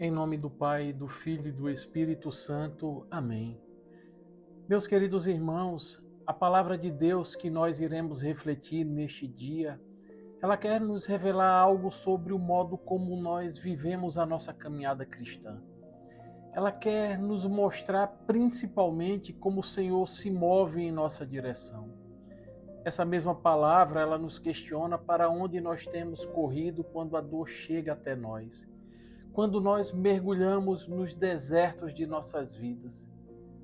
Em nome do Pai, do Filho e do Espírito Santo. Amém. Meus queridos irmãos, a palavra de Deus que nós iremos refletir neste dia, ela quer nos revelar algo sobre o modo como nós vivemos a nossa caminhada cristã. Ela quer nos mostrar principalmente como o Senhor se move em nossa direção. Essa mesma palavra, ela nos questiona para onde nós temos corrido quando a dor chega até nós. Quando nós mergulhamos nos desertos de nossas vidas,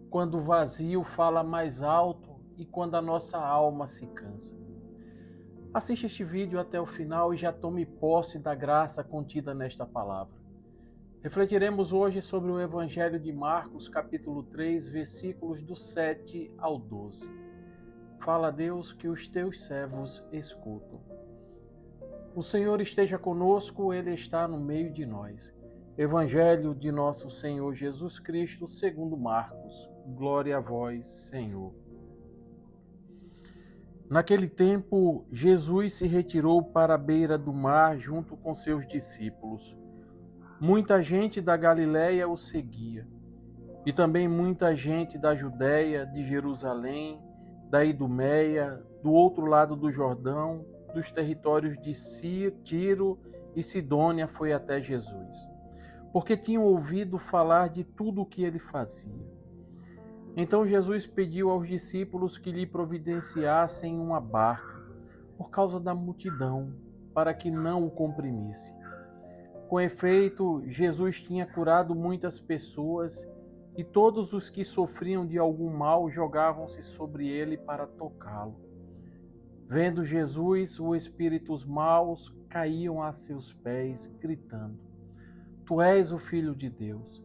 quando o vazio fala mais alto e quando a nossa alma se cansa. Assista este vídeo até o final e já tome posse da graça contida nesta palavra. Refletiremos hoje sobre o Evangelho de Marcos, capítulo 3, versículos do 7 ao 12. Fala, Deus, que os teus servos escutam. O Senhor esteja conosco, Ele está no meio de nós. Evangelho de nosso Senhor Jesus Cristo, segundo Marcos. Glória a vós, Senhor. Naquele tempo, Jesus se retirou para a beira do mar junto com seus discípulos. Muita gente da Galiléia o seguia, e também muita gente da Judéia, de Jerusalém, da Idumeia, do outro lado do Jordão, dos territórios de Tiro e Sidônia foi até Jesus, porque tinham ouvido falar de tudo o que ele fazia. Então Jesus pediu aos discípulos que lhe providenciassem uma barca, por causa da multidão, para que não o comprimisse. Com efeito, Jesus tinha curado muitas pessoas, e todos os que sofriam de algum mal jogavam-se sobre ele para tocá-lo. Vendo Jesus, os espíritos maus caíam a seus pés, gritando: Tu és o Filho de Deus.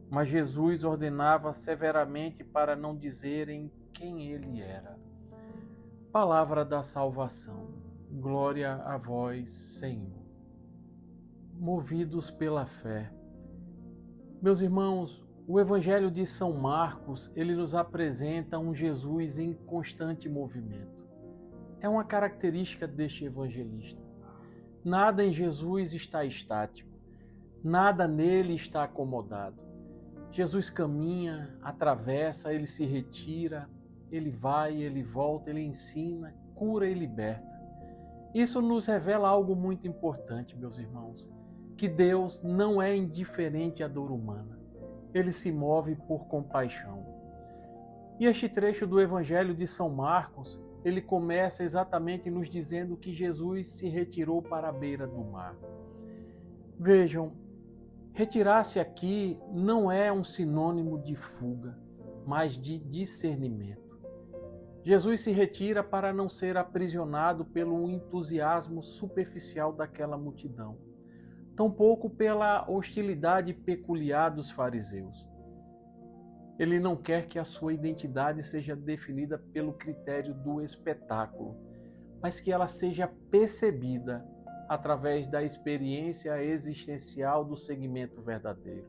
Mas Jesus ordenava severamente para não dizerem quem ele era. Palavra da salvação. Glória a vós, Senhor. Movidos pela fé. Meus irmãos, o Evangelho de São Marcos, ele nos apresenta um Jesus em constante movimento. É uma característica deste evangelista. Nada em Jesus está estático. Nada nele está acomodado. Jesus caminha, atravessa, ele se retira, ele vai, ele volta, ele ensina, cura e liberta. Isso nos revela algo muito importante, meus irmãos, que Deus não é indiferente à dor humana. Ele se move por compaixão. E este trecho do Evangelho de São Marcos, ele começa exatamente nos dizendo que Jesus se retirou para a beira do mar. Vejam, retirar-se aqui não é um sinônimo de fuga, mas de discernimento. Jesus se retira para não ser aprisionado pelo entusiasmo superficial daquela multidão, tampouco pela hostilidade peculiar dos fariseus. Ele não quer que a sua identidade seja definida pelo critério do espetáculo, mas que ela seja percebida através da experiência existencial do segmento verdadeiro.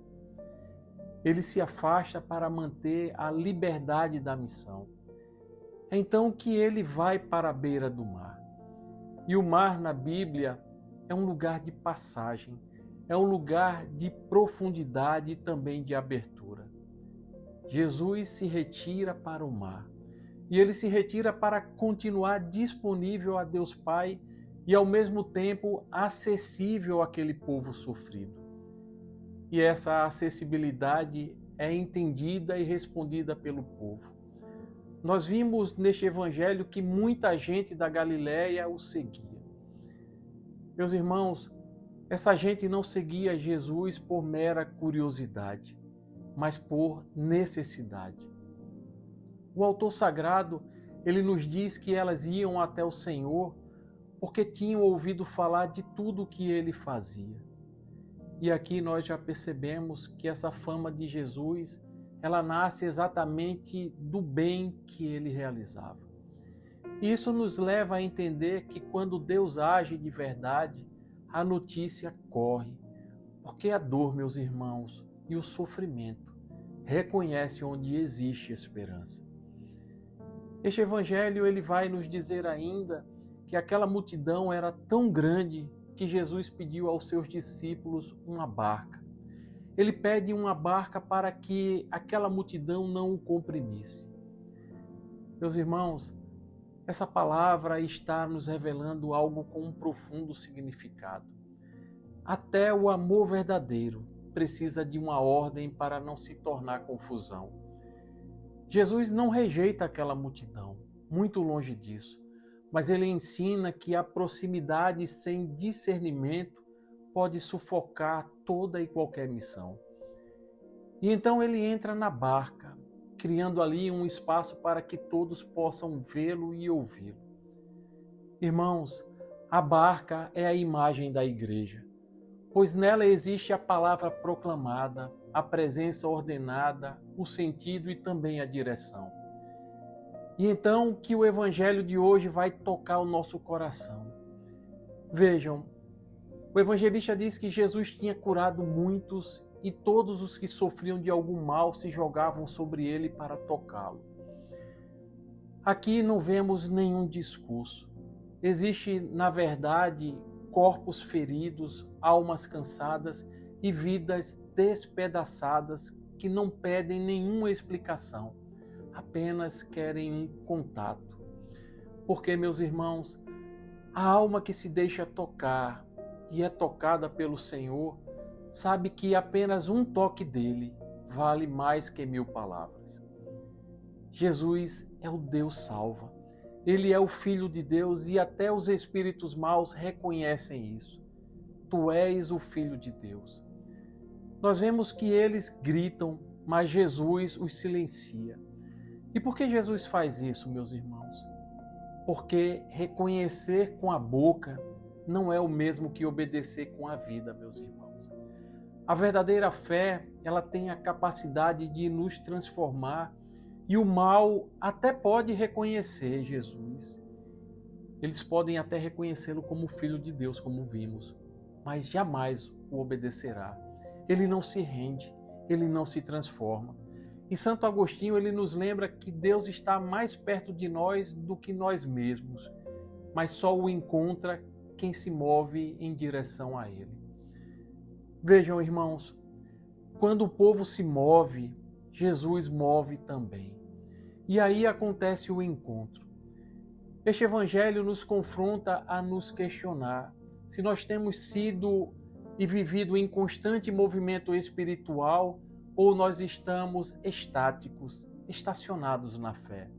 Ele se afasta para manter a liberdade da missão. É então que ele vai para a beira do mar. E o mar na Bíblia é um lugar de passagem, é um lugar de profundidade e também de abertura. Jesus se retira para o mar, e ele se retira para continuar disponível a Deus Pai e ao mesmo tempo acessível àquele povo sofrido. E essa acessibilidade é entendida e respondida pelo povo. Nós vimos neste evangelho que muita gente da Galiléia o seguia. Meus irmãos, essa gente não seguia Jesus por mera curiosidade, mas por necessidade. O autor sagrado, ele nos diz que elas iam até o Senhor porque tinham ouvido falar de tudo o que ele fazia. E aqui nós já percebemos que essa fama de Jesus, ela nasce exatamente do bem que ele realizava. Isso nos leva a entender que quando Deus age de verdade, a notícia corre, porque a dor, meus irmãos, e o sofrimento reconhecem onde existe esperança. Este evangelho ele vai nos dizer ainda que aquela multidão era tão grande que Jesus pediu aos seus discípulos uma barca. Ele pede uma barca para que aquela multidão não o comprimisse. Meus irmãos, essa palavra está nos revelando algo com um profundo significado. Até o amor verdadeiro precisa de uma ordem para não se tornar confusão. Jesus não rejeita aquela multidão, muito longe disso, mas ele ensina que a proximidade sem discernimento pode sufocar toda e qualquer missão. E então ele entra na barca, criando ali um espaço para que todos possam vê-lo e ouvi-lo. Irmãos, a barca é a imagem da igreja, pois nela existe a palavra proclamada, a presença ordenada, o sentido e também a direção. E então que o evangelho de hoje vai tocar o nosso coração. Vejam, o evangelista diz que Jesus tinha curado muitos e todos os que sofriam de algum mal se jogavam sobre ele para tocá-lo. Aqui não vemos nenhum discurso. Existe, na verdade, corpos feridos, almas cansadas e vidas despedaçadas que não pedem nenhuma explicação, apenas querem um contato. Porque, meus irmãos, a alma que se deixa tocar e é tocada pelo Senhor, sabe que apenas um toque dele vale mais que 1000 palavras. Jesus é o Deus salva. Ele é o Filho de Deus e até os espíritos maus reconhecem isso. Tu és o Filho de Deus. Nós vemos que eles gritam, mas Jesus os silencia. E por que Jesus faz isso, meus irmãos? Porque reconhecer com a boca não é o mesmo que obedecer com a vida, meus irmãos. A verdadeira fé, ela tem a capacidade de nos transformar e o mal até pode reconhecer Jesus. Eles podem até reconhecê-lo como Filho de Deus, como vimos, mas jamais o obedecerá. Ele não se rende, ele não se transforma. E Santo Agostinho, ele nos lembra que Deus está mais perto de nós do que nós mesmos, mas só o encontra quem se move em direção a ele. Vejam, irmãos, quando o povo se move, Jesus move também. E aí acontece o encontro. Este evangelho nos confronta a nos questionar se nós temos sido e vivido em constante movimento espiritual ou nós estamos estáticos, estacionados na fé.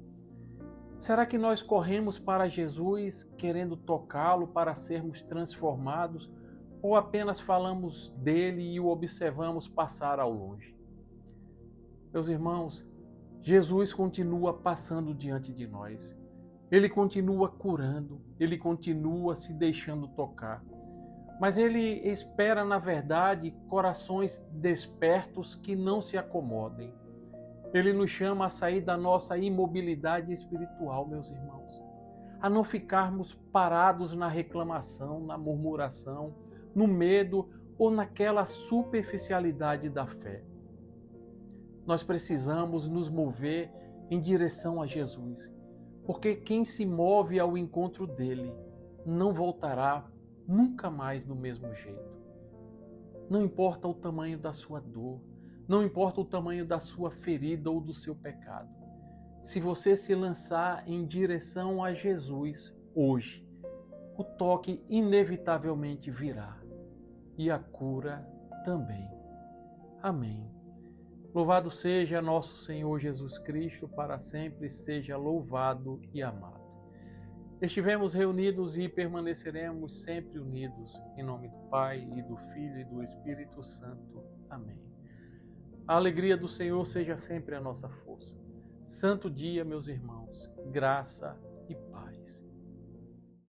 Será que nós corremos para Jesus querendo tocá-lo para sermos transformados ou apenas falamos dele e o observamos passar ao longe? Meus irmãos, Jesus continua passando diante de nós. Ele continua curando, ele continua se deixando tocar. Mas ele espera, na verdade, corações despertos que não se acomodem. Ele nos chama a sair da nossa imobilidade espiritual, meus irmãos. A não ficarmos parados na reclamação, na murmuração, no medo ou naquela superficialidade da fé. Nós precisamos nos mover em direção a Jesus, porque quem se move ao encontro dele não voltará nunca mais do mesmo jeito. Não importa o tamanho da sua dor, não importa o tamanho da sua ferida ou do seu pecado. Se você se lançar em direção a Jesus hoje, o toque inevitavelmente virá e a cura também. Amém. Louvado seja nosso Senhor Jesus Cristo, para sempre seja louvado e amado. Estivemos reunidos e permaneceremos sempre unidos, em nome do Pai, e do Filho e do Espírito Santo. Amém. A alegria do Senhor seja sempre a nossa força. Santo dia, meus irmãos, graça